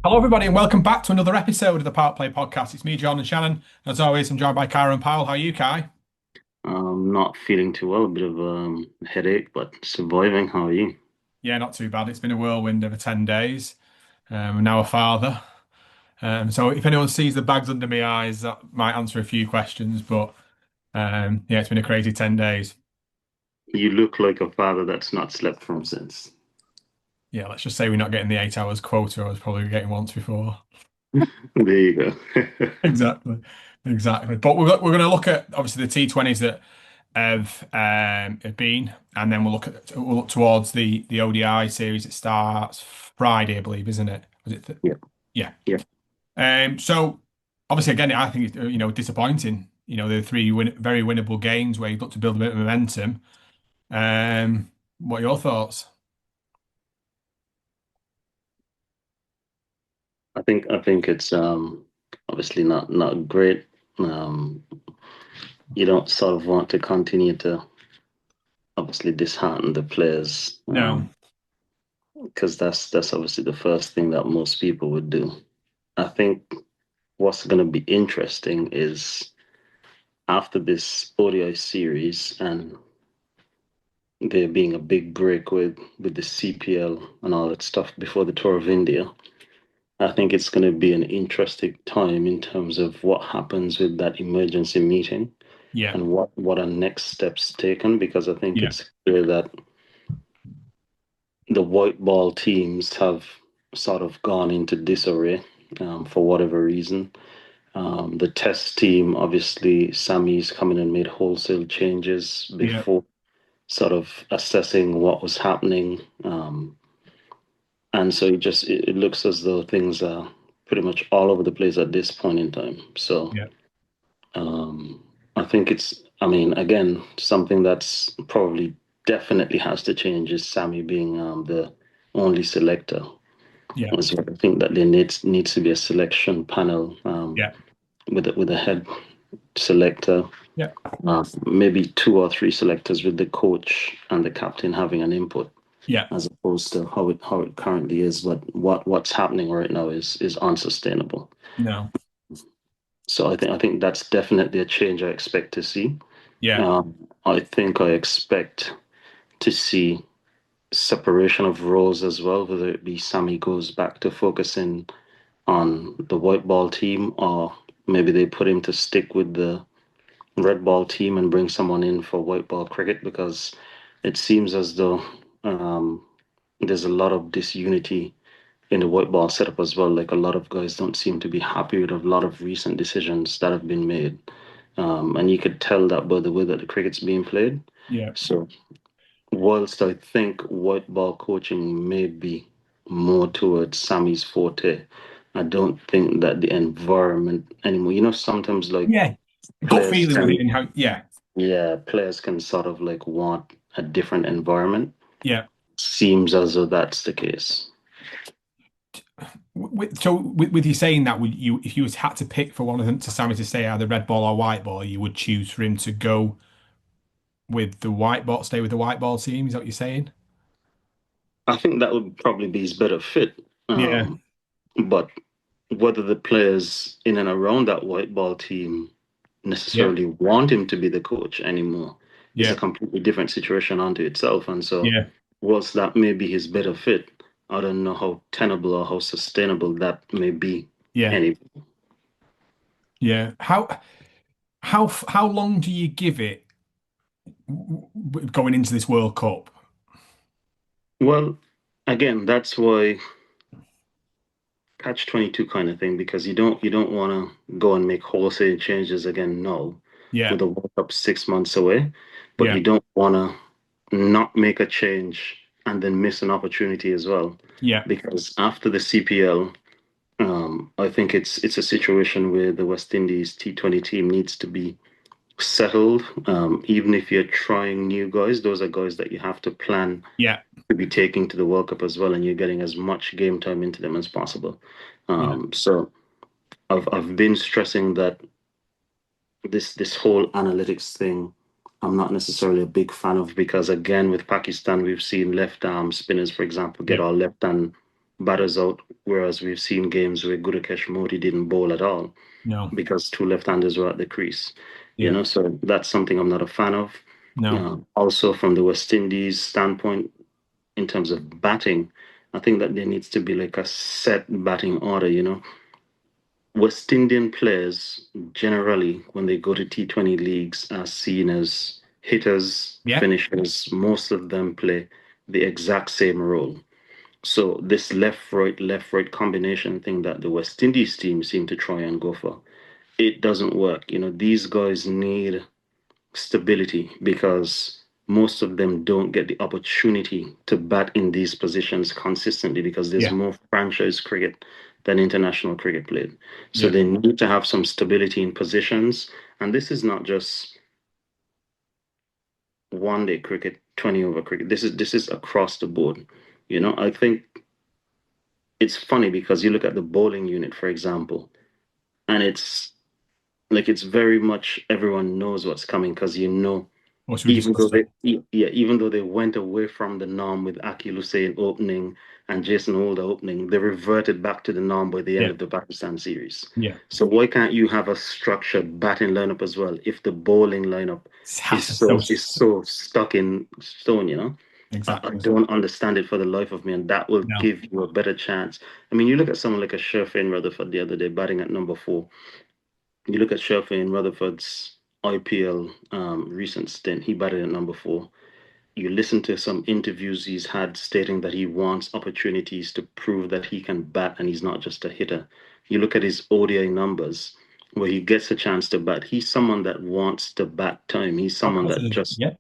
Hello, everybody, and welcome back to another episode of the PowettPlay Podcast. It's me, John, and Shannon. As always, I'm joined by Kieran Powell. How are you, Kai? Not feeling too well, a bit of headache, but surviving. How are you? Yeah, not too bad. It's been a whirlwind over 10 days. I'm now a father. So if anyone sees the bags under my eyes, that might answer a few questions. But yeah, it's been a crazy 10 days. You look like a father that's not slept from since. Yeah, let's just say we're not getting the 8 hours quota I was probably getting once before. There you go. Exactly. Exactly. But we're going to look at obviously the T20s that have been, and then we'll look towards the ODI series. It starts Friday, I believe, isn't it? Was it? Yeah, Yeah. yeah. So obviously, again, I think it's disappointing. The three very winnable games where you've got to build a bit of momentum. What are your thoughts? I think it's obviously not great. Um, you don't sort of want to continue to obviously dishearten the players, No. because that's obviously the first thing that most people would do. I think what's going to be interesting is after this ODI series and there being a big break with the CPL and all that stuff before the tour of India. I think it's going to be an interesting time in terms of what happens with that emergency meeting Yeah. and what are next steps taken, because I think Yeah. it's clear that the white ball teams have sort of gone into disarray, for whatever reason. The test team, obviously, Sammy's come in and made wholesale changes Yeah. before sort of assessing what was happening. And so it looks as though things are pretty much all over the place at this point in time. So Yeah. um, I think I mean, again, something that's probably definitely has to change is Sammy being the only selector. Yeah. As well. I think that there needs to be a selection panel, Yeah. with a head selector, Yeah. maybe two or three selectors with the coach and the captain having an input, Yeah. as opposed to how it currently is. But what's happening right now is unsustainable. No. So I think that's definitely a change I expect to see. Yeah. I think I expect to see separation of roles as well, whether it be Sammy goes back to focusing on the white ball team, or maybe they put him to stick with the red ball team and bring someone in for white ball cricket, because it seems as though um, there's a lot of disunity in the white ball setup as well. Like, a lot of guys don't seem to be happy with a lot of recent decisions that have been made. And you could tell that by the way that the cricket's being played. Yeah. So, whilst I think white ball coaching may be more towards Sammy's forte, I don't think that the environment anymore. Sometimes like Yeah. Gut players feeling with it can, and how, yeah. yeah, players can sort of like want a different environment. Yeah. Seems as though that's the case. With you saying that, would you, if you was had to pick for one of them to Sammy to stay either red ball or white ball, you would choose for him to go with the white ball, stay with the white ball team? Is that what you're saying? I think that would probably be his better fit. Yeah. But whether the players in and around that white ball team Yeah. necessarily want him to be the coach anymore is a Yeah. completely different situation unto itself. And so, Yeah. whilst that may be his better fit, I don't know how tenable or how sustainable that may be. Yeah. Any Yeah. How long do you give it going into this World Cup? Well, again, that's why catch 22 kind of thing, because you don't want to go and make wholesale changes again now Yeah. with the World Cup 6 months away, but Yeah. you don't want to not make a change and then miss an opportunity as well, Yeah. because after the CPL, I think it's a situation where the West Indies T20 team needs to be settled. Even if you're trying new guys, those are guys that you have to plan Yeah. to be taking to the World Cup as well, and you're getting as much game time into them as possible. Yeah. So I've been stressing that this whole analytics thing, I'm not necessarily a big fan of, because again with Pakistan we've seen left arm spinners, for example, get Yeah. all left hand batters out, whereas we've seen games where Gudakesh Modi didn't bowl at all No. because two left-handers were at the crease. Yeah. So that's something I'm not a fan of. No. Also, from the West Indies standpoint, in terms of batting, I think that there needs to be like a set batting order. West Indian players generally, when they go to T20 leagues, are seen as hitters, Yeah. finishers. Most of them play the exact same role. So this left, right combination thing that the West Indies team seem to try and go for, it doesn't work. These guys need stability because most of them don't get the opportunity to bat in these positions consistently because there's Yeah. more franchise cricket than international cricket played. So Yeah. they need to have some stability in positions. And this is not just one day cricket, 20 over cricket. This is across the board. I think it's funny because you look at the bowling unit, for example, and it's like it's very much everyone knows what's coming because What should we even though discuss it? even though they went away from the norm with Akil Hussain opening and Jason Holder opening, they reverted back to the norm by the end Yeah. of the Pakistan series. Yeah. So why can't you have a structured batting lineup as well if the bowling lineup is That's so so stuck in stone? I exactly. don't understand it for the life of me, and that will No. give you a better chance. I mean, you look at someone like a Sherfane Rutherford the other day batting at number 4. You look at Sherfane Rutherford's IPL recent stint, he batted at number 4. You listen to some interviews he's had stating that he wants opportunities to prove that he can bat and he's not just a hitter. You look at his ODI numbers where he gets a chance to bat. He's someone that wants to bat time. He's Of someone course that it is. just Yeah.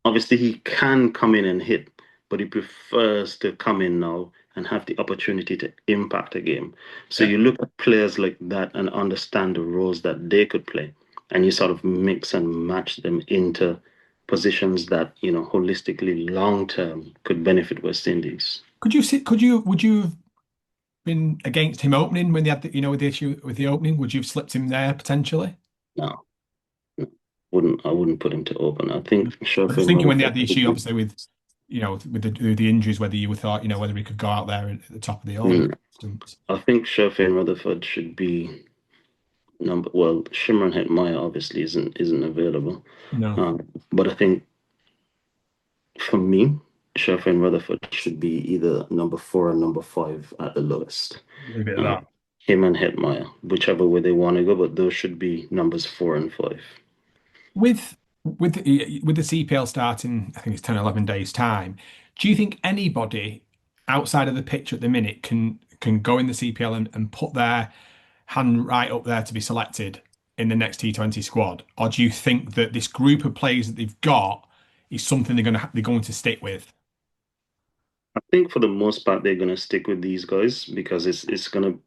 obviously he can come in and hit, but he prefers to come in now and have the opportunity to impact a game. So Yeah. you look at players like that and understand the roles that they could play, and you sort of mix and match them into positions that, holistically long term could benefit West Indies. Would you have been against him opening when they had with the issue with the opening? Would you have slipped him there potentially? No, no, I wouldn't put him to open. I No. think I'm just Sherfane thinking when they had Rutherford the would issue, be. obviously with the injuries, whether you thought, whether he could go out there at the top of the order, Mm, for instance. I think Sherfane Rutherford should be number. Well, Shimron Hetmyer obviously isn't available. No, Um, but I think for me, Sherfane Rutherford should be either number 4 or number 5 at the lowest. leave it at Uh, that. him and Hetmeyer, whichever way they want to go, but those should be numbers 4 and 5. With with the CPL starting, I think it's 10, 11 days time. Do you think anybody outside of the pitch at the minute can go in the CPL and put their hand right up there to be selected in the next T20 squad? Or do you think that this group of players that they've got is something they're going to stick with? I think for the most part they're gonna stick with these guys because it's gonna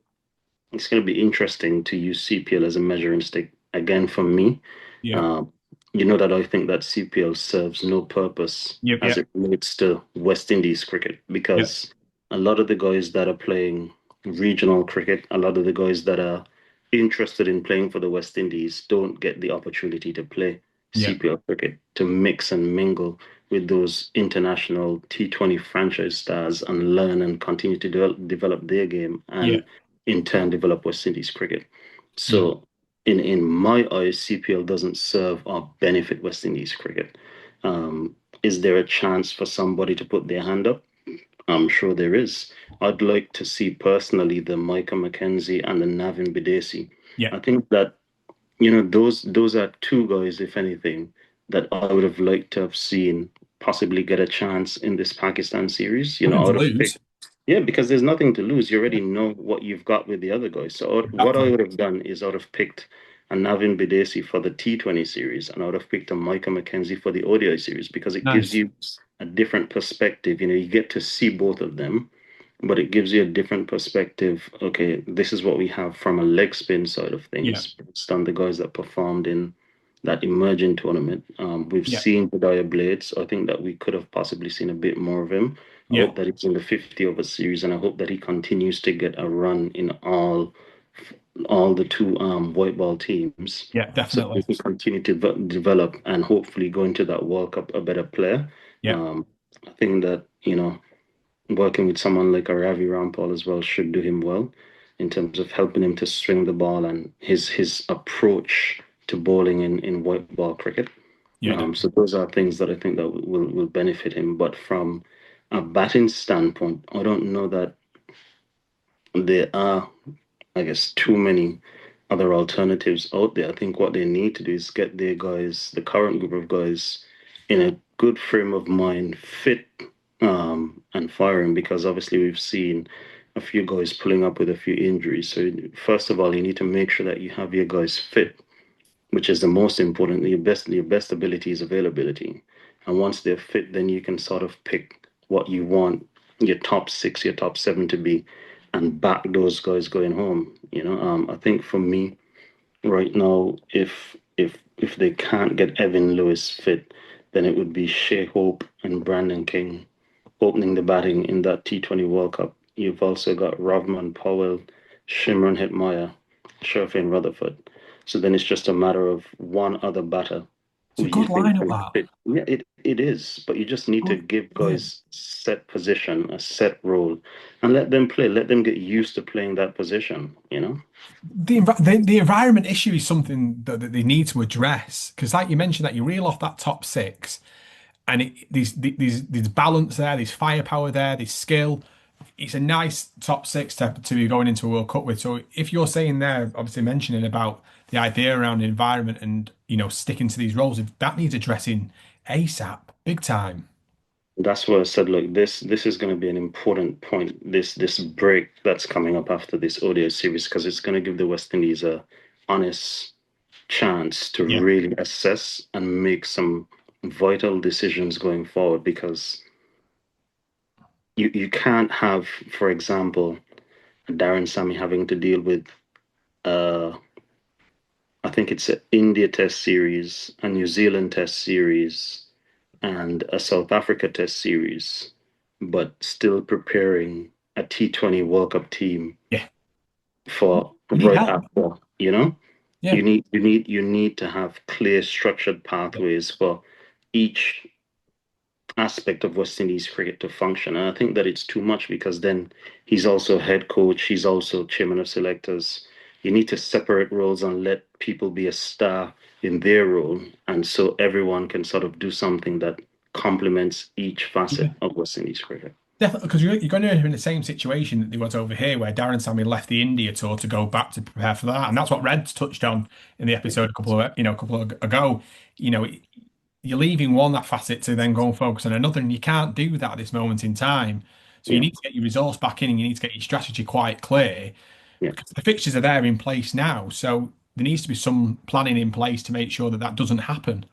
be interesting to use CPL as a measuring stick again for me. Yeah. Um, you know that I think that CPL serves no purpose Yep. as Yep. it relates to West Indies cricket Yep. because a lot of the guys that are playing regional cricket, a lot of the guys that are interested in playing for the West Indies don't get the opportunity to play Yep. CPL cricket, to mix and mingle with those international T20 franchise stars and learn and continue to develop their game Yeah. and in turn develop West Indies cricket. Yeah. So in my eyes, CPL doesn't serve or benefit West Indies cricket. Is there a chance for somebody to put their hand up? I'm sure there is. I'd like to see personally the Micah McKenzie and the Navin Bidesi. Yeah. I think that those are two guys, if anything, that I would have liked to have seen possibly get a chance in this Pakistan series. Nothing to Out of pick. lose. Yeah, because there's nothing to lose. You already Yeah. know what you've got with the other guys. So what I Exactly. would have done is I would have picked a Navin Bidesi for the T20 series, and I would have picked a Micah McKenzie for the ODI series because it gives Nice. you a different perspective. You get to see both of them, but it gives you a different perspective. Okay, this is what we have from a leg spin side of Yeah. things, based on the guys that performed in that emerging tournament. We've Yeah. seen Jediah Blades. I think that we could have possibly seen a bit more of him. I Yeah. hope that he's in the 50 over series, and I hope that he continues to get a run in all the two white ball teams, Yeah. so he Definitely. can continue to develop and hopefully go into that World Cup a better player. Yeah. I think that working with someone like a Ravi Rampal as well should do him well in terms of helping him to swing the ball and his approach to bowling in white ball cricket. Yeah, So those are things that I think that will benefit him. But from a batting standpoint, I don't know that there are, I guess, too many other alternatives out there. I think what they need to do is get their guys, the current group of guys, in a good frame of mind, fit, and firing, because obviously we've seen a few guys pulling up with a few injuries. So first of all, you need to make sure that you have your guys fit, which is the most important. Your best ability is availability. And once they're fit, then you can sort of pick what you want your top six, your top seven to be, and back those guys going home. I think for me right now, if they can't get Evan Lewis fit, then it would be Shea Hope and Brandon King opening the batting in that T20 World Cup. You've also got Rovman Powell, Shimron Hetmyer, Sherfane Rutherford. So then it's just a matter of one other batter it's who a you good think lineup, can that. fit. Yeah, it is. But you just need to Good. give Yeah. guys set position, a set role, and let them play. Let them get used to playing that position. The environment issue is something that they need to address because, like you mentioned, that you reel off that top six, and there's balance there, there's firepower there, there's skill. It's a nice top six to be going into a World Cup with. So if you're saying there, obviously mentioning about the idea around the environment and sticking to these roles, if that needs addressing ASAP, big time. That's why I said, look, this is going to be an important point. This break that's coming up after this audio series, because it's going to give the West Indies a honest chance to Yeah. really assess and make some vital decisions going forward. Because you can't have, for example, Daren Sammy having to deal with uh I think it's an India Test series, a New Zealand Test series, and a South Africa Test series, but still preparing a T20 World Cup team Yeah. for You need right help. after, you know? Yeah. You need to have clear structured Yeah. pathways for each aspect of West Indies cricket to function. And I think that it's too much, because then he's also head coach, he's also chairman of selectors. You need to separate roles and let people be a star in their role. And so everyone can sort of do something that complements each facet Yeah. of West Indies cricket. Definitely, because you're going to end up in the same situation that there was over here, where Darren Sammy left the India tour to go back to prepare for that, and that's what Reds touched on in the episode a couple of ago. You know, you're leaving one that facet to then go and focus on another, and you can't do that at this moment in time. So you Yeah, need to get your resource back in, and you need to get your strategy quite clear yeah. because the fixtures are there in place now. So there needs to be some planning in place to make sure that that doesn't happen.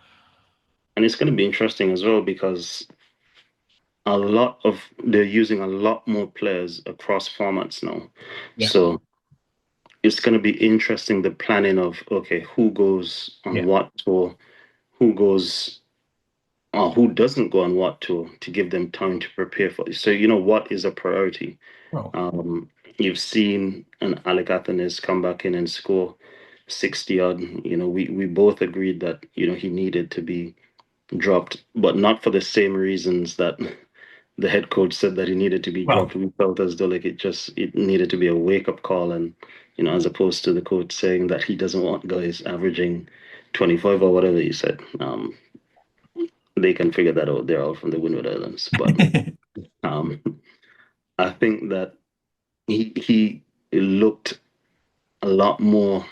And it's going to be interesting as well, because they're using a lot more players across formats now. Yeah, So it's going to be interesting, the planning of, okay, who goes on yeah. what tour, who goes or who doesn't go on what tour, to give them time to prepare for it. So what is a priority. Well, um you've seen an Alec Athens come back in and score 60 odd. We both agreed that he needed to be dropped, but not for the same reasons that the head coach said that he needed to be well, dropped. We felt as though like it needed to be a wake up call, and as opposed to the coach saying that he doesn't want guys averaging 25 or whatever he said. They can figure that out. They're all from the Windward Islands, but um, I think that he looked a lot more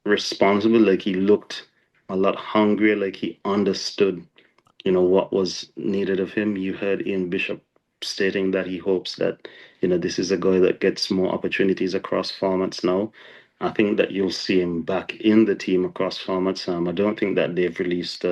responsible. Like, he looked a lot hungrier. Like, he understood what was needed of him. You heard Ian Bishop stating that he hopes that this is a guy that gets more opportunities across formats now. I think that you'll see him back in the team across formats. I don't think that they've released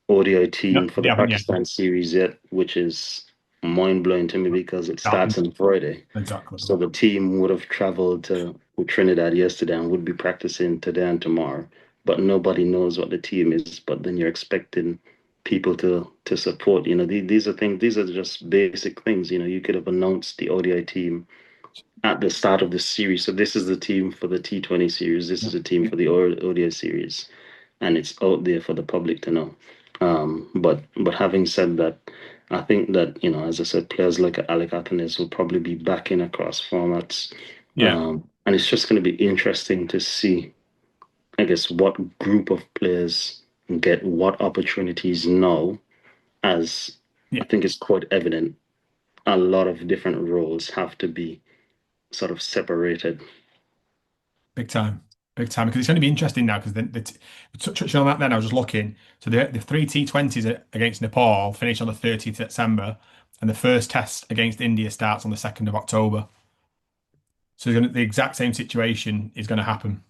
ODI no, team for they the haven't yet. Pakistan series yet, which is mind blowing to me, because it No, starts on Friday. exactly. So the team would have traveled to Trinidad yesterday and would be practicing today and tomorrow. But nobody knows what the team is. But then you're expecting people to support. These are things. These are just basic things. You could have announced the ODI team at the start of the series. So this is the team for the T20 series. This is the team for the ODI series, and it's out there for the public to know. But having said that, I think that, as I said, players like Alec Atkins will probably be back in across formats. Yeah, And it's just going to be interesting to see, I guess, what group of players get what opportunities now, as I yeah, think it's quite evident a lot of different roles have to be sort of separated. big time. Big time. Because it's going to be interesting now because touching on that then, I was just looking. So the three T20s against Nepal finish on the 30th of December, and the first test against India starts on the 2nd of October. So the exact same situation is going to happen.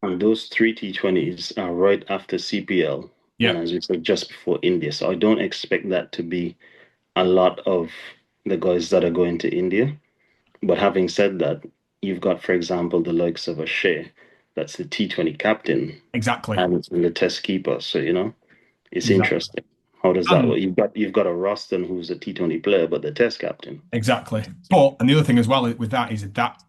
And those three T20s are right after CPL, and Yeah, as we said, just before India. So I don't expect that to be a lot of the guys that are going to India. But having said that, you've got, for example, the likes of a Shea, that's the T20 captain, exactly. and the test keeper. So, it's Exactly. interesting. How does that work? And You've got a Roston who's a T20 player, but the test captain. exactly. And the other thing as well with that is that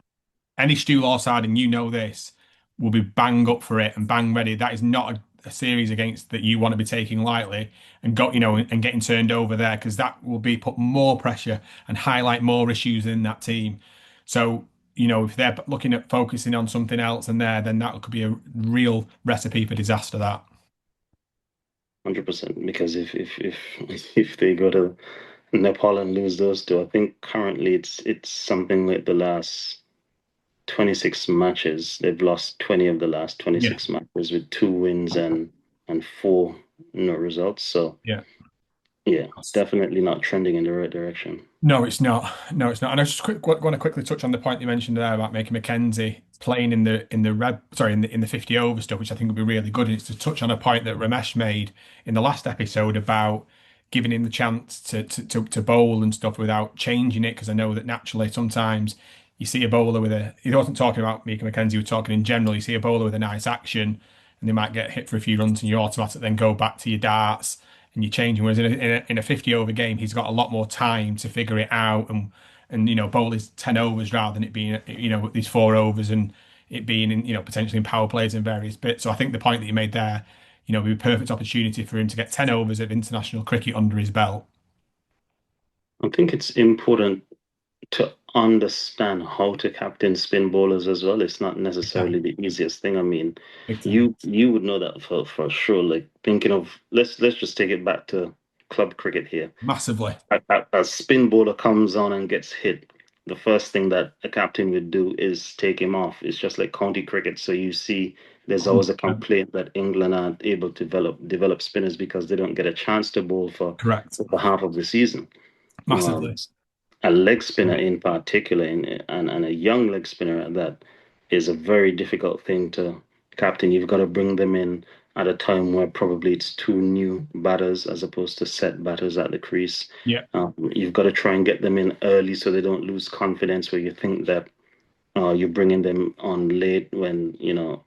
any Stu Law side, and you know this, will be bang up for it and bang ready. That is not a series against that you want to be taking lightly and and getting turned over there because that will be put more pressure and highlight more issues in that team. So, if they're looking at focusing on something else and then that could be a real recipe for disaster. That 100%. Because if they go to Nepal and lose those two, I think currently it's something like the last 26 matches. They've lost 20 of the last yeah, 26 matches with two wins and four no results. So yeah. yeah, definitely not trending in the right direction. No, it's not. No, it's not. And I just want to quickly touch on the point you mentioned there about making Mackenzie playing in the 50 over stuff, which I think would be really good. And it's to touch on a point that Ramesh made in the last episode about giving him the chance to bowl and stuff without changing it. Because I know that naturally sometimes you see a bowler he wasn't talking about Mika McKenzie, he was talking in general. You see a bowler with a nice action and they might get hit for a few runs and you automatically then go back to your darts and you're changing. Whereas in a 50 over game, he's got a lot more time to figure it out and bowl his 10 overs rather than it being these 4 overs and it being in potentially in power plays and various bits. So I think the point that you made there, would be a perfect opportunity for him to get 10 overs of international cricket under his belt. I think it's important to understand how to captain spin bowlers as well. It's not Big time. necessarily the easiest thing. I mean, Big time. you would know that for sure. Like thinking of let's just take it back to club cricket here. Massively. A spin bowler comes on and gets hit, the first thing that a captain would do is take him off. It's just like county cricket. So you see, there's always a 100%. complaint that England aren't able to develop spinners because they don't get a chance to bowl Correct. for half of the season. Um, Massively. a leg spinner in particular, and a young leg spinner at that, is a very difficult thing to captain. You've got to bring them in at a time where probably it's two new batters as opposed to set batters at the crease. Yeah. You've got to try and get them in early so they don't lose confidence where you think that you're bringing them on late when,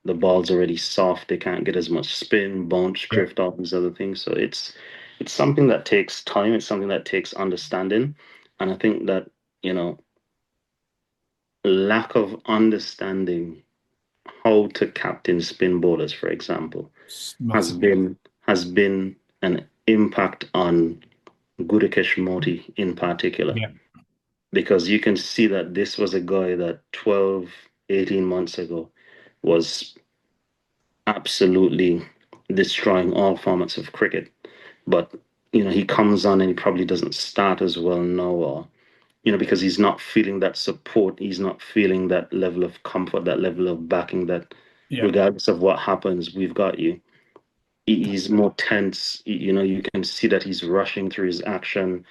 the ball's already soft. They can't get as much spin, bounce, Yeah. drift, all these other things. So it's something that takes time. It's something that takes understanding. And I think that, you know, lack of understanding how to captain spin bowlers, for example, has Massively. been an impact on Gudakesh Moti in particular. Yeah. Because you can see that this was a guy that 12, 18 months ago was absolutely destroying all formats of cricket. But, he comes on and he probably doesn't start as well now, or, because he's not feeling that support. He's not feeling that level of comfort, that level of backing that Yeah. regardless of what happens, we've got you. He's more tense. You can see that he's rushing through his action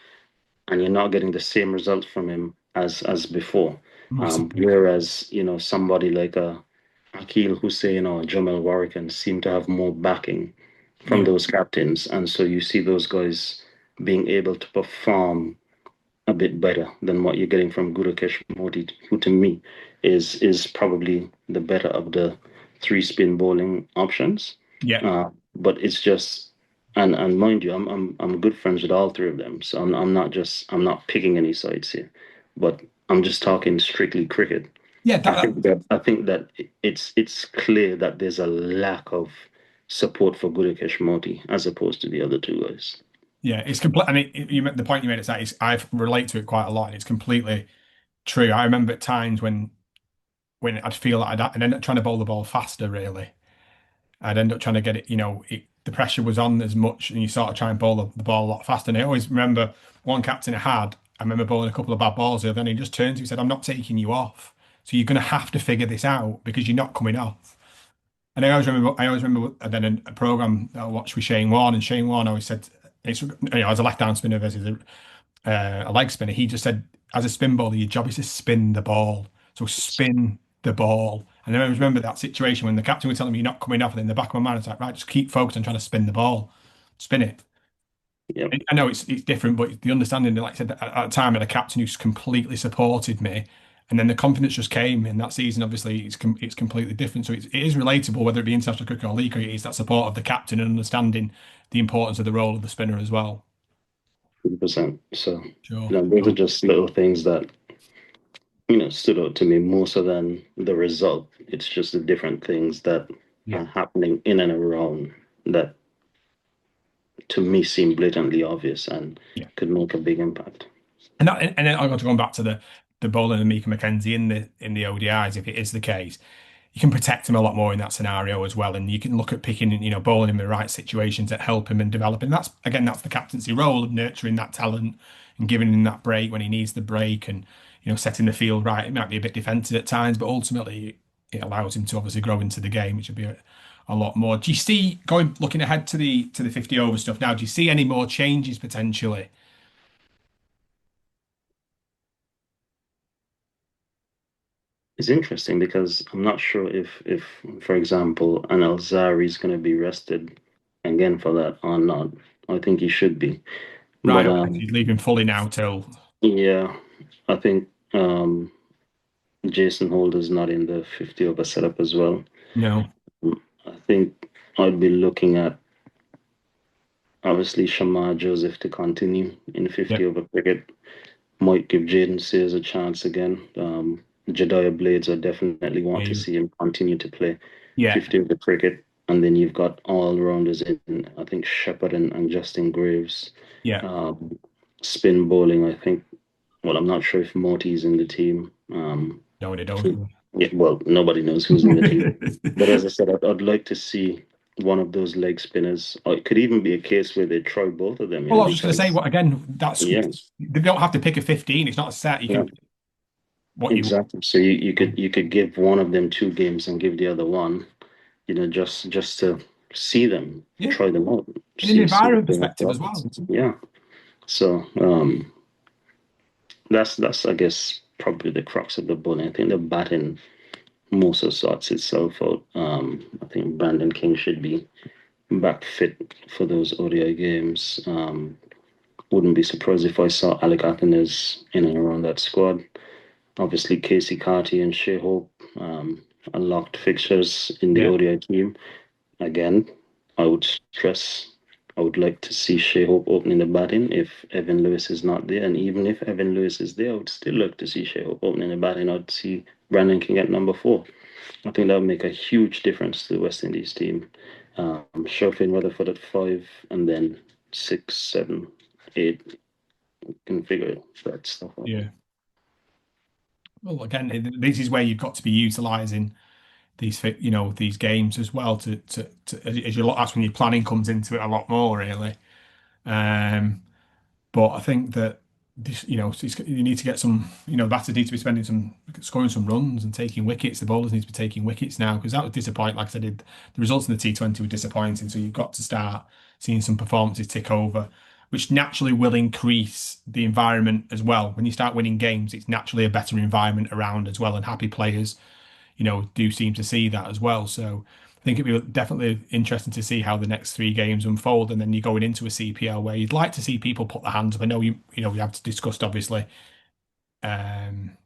and you're not getting the same results from him as before. Massively. Whereas, somebody like a Akil Hussein or Jamal Warrican seem to have more backing from Yeah. those captains. And so you see those guys being able to perform a bit better than what you're getting from Gurukesh Modi, who to me is probably the better of the three spin bowling options. Yeah. But it's just, and mind you, I'm good friends with all three of them, so I'm not picking any sides here, but I'm just talking strictly cricket. Yeah. I think that it's clear that there's a lack of support for Gurukesh Modi as opposed to the other two guys. Yeah, it's complete. And the point you made is that I relate to it quite a lot, and it's completely true. I remember at times when I'd feel like I'd end up trying to bowl the ball faster, really. I'd end up trying to get it, the pressure was on as much, and you sort of try and bowl the ball a lot faster. And I always remember one captain I remember bowling a couple of bad balls the other, and he just turned to me and said, "I'm not taking you off. So you're going to have to figure this out because you're not coming off." And I always remember, and then a program that I watched with Shane Warne, and Shane Warne always said, as a left-hand spinner versus a leg spinner, he just said, as a spin bowler, your job is to spin the ball. So spin the ball. And I always remember that situation when the captain was telling me you're not coming off, and in the back of my mind, it's like, right, just keep focused on trying to spin the ball, spin it. Yep, I know it's different, but the understanding, like I said, at the time, I had a captain who's completely supported me, and then the confidence just came in that season. Obviously, it's completely different. So it is relatable, whether it be international cricket or league cricket. It's that support of the captain and understanding the importance of the role of the spinner as well. 100%. So, Sure. those are Sure. just little things that, stood out to me more so than the result. It's just the different things that Yeah. are happening in and around that to me seem blatantly obvious and Yeah. could make a big impact. And then I got to go back to the bowling of Mika McKenzie in the ODIs. If it is the case, you can protect him a lot more in that scenario as well, and you can look at picking, bowling him in the right situations that help him and develop him. That's the captaincy role of nurturing that talent and giving him that break when he needs the break, and setting the field right. It might be a bit defensive at times, but ultimately it allows him to obviously grow into the game, which would be a lot more. Do you see looking ahead to the 50 over stuff now? Do you see any more changes potentially? It's interesting because I'm not sure if for example, an Alzari is going to be rested again for that or not. I think he should be. Right, But okay. So you'd leave him fully now till yeah, I think Jason Holder's not in the 50 over setup as well. no. I think I'd be looking at obviously Shamar Joseph to continue in 50 Yep. over cricket. Might give Jaden Sears a chance again. Jediah Blades, I definitely Yeah. want to see him continue to play Yeah. 50 over cricket. And then you've got all rounders in, I think, Shepherd and Justin Graves. Yeah. Um, Spin bowling, I think. Well, I'm not sure if Morty's in the team. No, they don't. Yeah, well, nobody knows who's in the team. But as I said, I'd like to see one of those leg spinners. Or it could even be a case where they try both of them, Well, I was just going to say, because, what again? That's yeah, they don't have to pick a 15. It's not a set. You yeah, can pick what you exactly. So you could want. you could give one of them 2 games and give the other one, just to see them, Yeah, try them out, and in the see if environment they have perspective as profits. well. Yeah. So that's I guess probably the crux of the bowling. I think the batting more so sorts itself out. I think Brandon King should be back fit for those ODI games. Wouldn't be surprised if I saw Alec Athens in and around that squad. Obviously, Casey Carty and Shea Hope, unlocked fixtures in the Yeah, ODI team. Again, I would stress I would like to see Shea Hope opening the batting if Evan Lewis is not there. And even if Evan Lewis is there, I would still like to see Shea Hope opening the batting. I'd see Brandon King at number 4. I think that would make a huge difference to the West Indies team. Shuffling Rutherford at 5, and then 6, 7, 8. Can figure that stuff out. yeah. Well, again, this is where you've got to be utilising these games as well to as you look. That's when your planning comes into it a lot more, really. Um, But I think that you need to get some, batters need to be scoring some runs and taking wickets. The bowlers need to be taking wickets now because that would disappoint. Like I said, the results in the T20 were disappointing. So you've got to start seeing some performances tick over, which naturally will increase the environment as well. When you start winning games, it's naturally a better environment around as well, and happy players do seem to see that as well. So I think it'd be definitely interesting to see how the next 3 games unfold, and then you're going into a CPL where you'd like to see people put their hands up. I know we have discussed obviously um,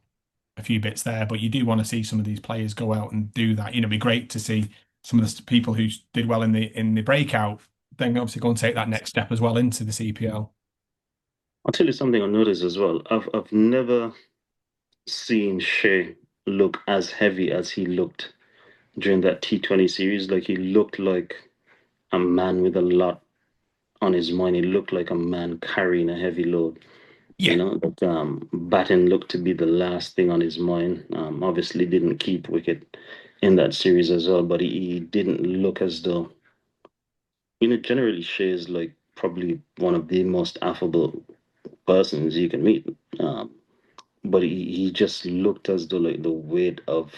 a few bits there, but you do want to see some of these players go out and do that. It'd be great to see some of the people who did well in the breakout, then obviously go and take that next step as well into the CPL. I'll tell you something I noticed as well. I've never seen Shea look as heavy as he looked during that T20 series. Like he looked like a man with a lot on his mind. He looked like a man carrying a heavy load. Yeah, But batting looked to be the last thing on his mind. Obviously didn't keep wicket in that series as well, but he didn't look as though, generally Shea's like probably one of the most affable persons you can meet. But he just looked as though like the weight of,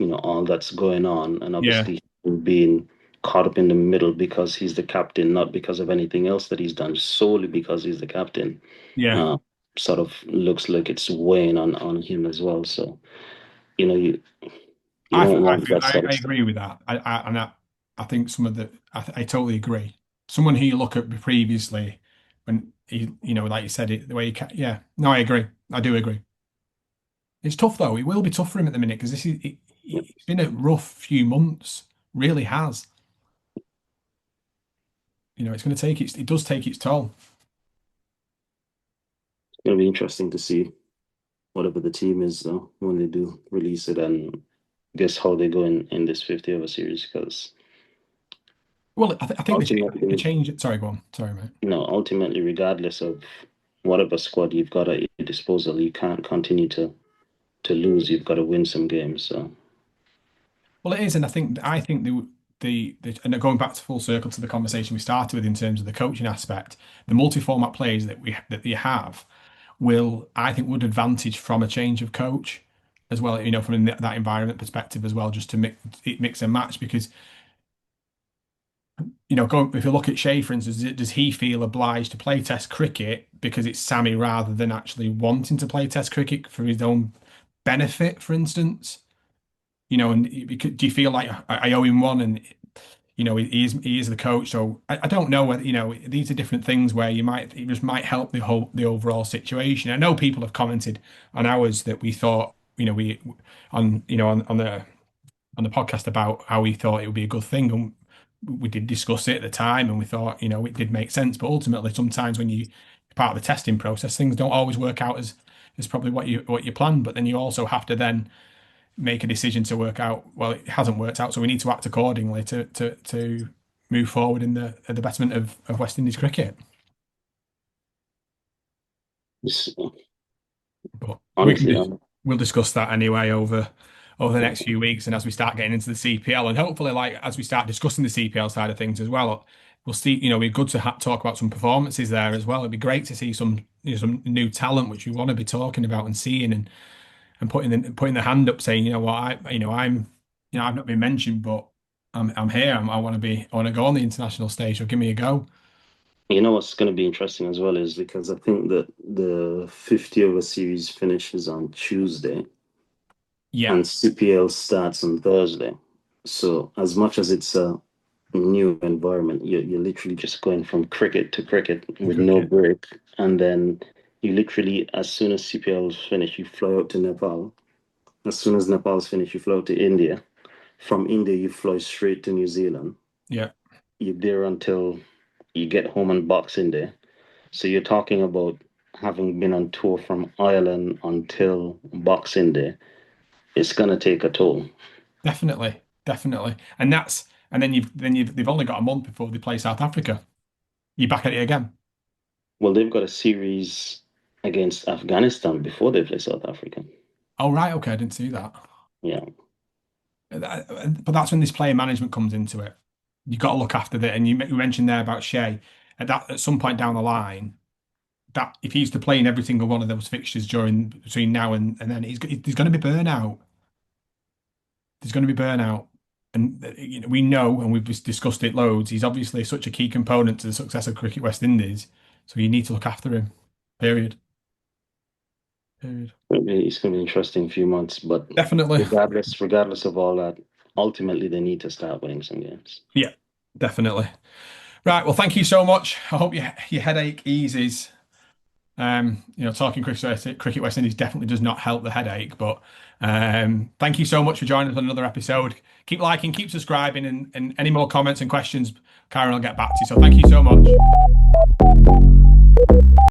all that's going on, and yeah, obviously being caught up in the middle because he's the captain, not because of anything else that he's done, solely because he's the captain. yeah. Uh, Sort of looks like it's weighing on him as well. So, you I, don't I want feel that sort of I stuff. agree with that. I think some of the I totally agree. Someone who you look at previously when like you said it, the way you can, yeah. No, I agree. I do agree. It's tough though. It will be tough for him at the minute because Yeah. it's been a rough few months. Really has. It's going to it does take its toll. It's going to be interesting to see whatever the team is though when they do release it, and guess how they go in this 50 over series, because Well, I think the ultimately, change. Sorry, go on. Sorry, mate. ultimately, regardless of whatever squad you've got at your disposal, you can't continue to lose. You've got to win some games. So Well, it is, and I think and going back to full circle to the conversation we started with in terms of the coaching aspect, the multi-format players that you have I think would advantage from a change of coach as well. From that environment perspective as well, just to mix and match because if you look at Shea, for instance, does he feel obliged to play Test cricket because it's Sammy rather than actually wanting to play Test cricket for his own benefit, for instance? And do you feel like I owe him one? And he is the coach, so I don't know whether these are different things where it just might help the overall situation. I know people have commented on ours that we thought we on the podcast about how we thought it would be a good thing, and we did discuss it at the time, and we thought it did make sense. But ultimately, sometimes when you're part of the testing process, things don't always work out as probably what you planned. But then you also have to then make a decision to work out, well, it hasn't worked out, so we need to act accordingly to move forward in the betterment of West Indies cricket. it's, But honestly, we'll discuss that anyway over the next few weeks, and as we start getting into the CPL, and hopefully, like as we start discussing the CPL side of things as well, we'll see. It'd be good to talk about some performances there as well. It'd be great to see some new talent, which we want to be talking about and seeing, and putting the hand up, saying, I've not been mentioned, but I'm here. I want to go on the international stage. So give me a go. what's going to be interesting as well is because I think that the 50 over series finishes on Tuesday Yeah, and CPL starts on Thursday. So as much as it's a new environment, you're literally just going from cricket to cricket with no cricket. break. And then you literally, as soon as CPL's finished, you fly out to Nepal. As soon as Nepal's finished, you fly out to India. From India, you fly straight to New Zealand. Yeah, You're there until you get home on Boxing Day. So you're talking about having been on tour from Ireland until Boxing Day. It's gonna take a toll. definitely. And they've only got a month before they play South Africa. You back at it again. Well, they've got a series against Afghanistan before they play South Africa. Oh right, okay, I didn't see that. Yeah. But that's when this player management comes into it. You've got to look after that. And you mentioned there about Shea. At some point down the line, that if he's to play in every single one of those fixtures between now and then, there's going to be burnout. There's going to be burnout, and we know, and we've discussed it loads. He's obviously such a key component to the success of Cricket West Indies, so you need to look after him. Period. Period. It's going to be an interesting few months, but Definitely. regardless of all that, ultimately they need to start winning some games. Yeah, definitely. Right. Well, thank you so much. I hope your headache eases. Talking Cricket West Indies definitely does not help the headache, but thank you so much for joining us on another episode. Keep liking, keep subscribing, and any more comments and questions, Karen will get back to you. So thank you so much.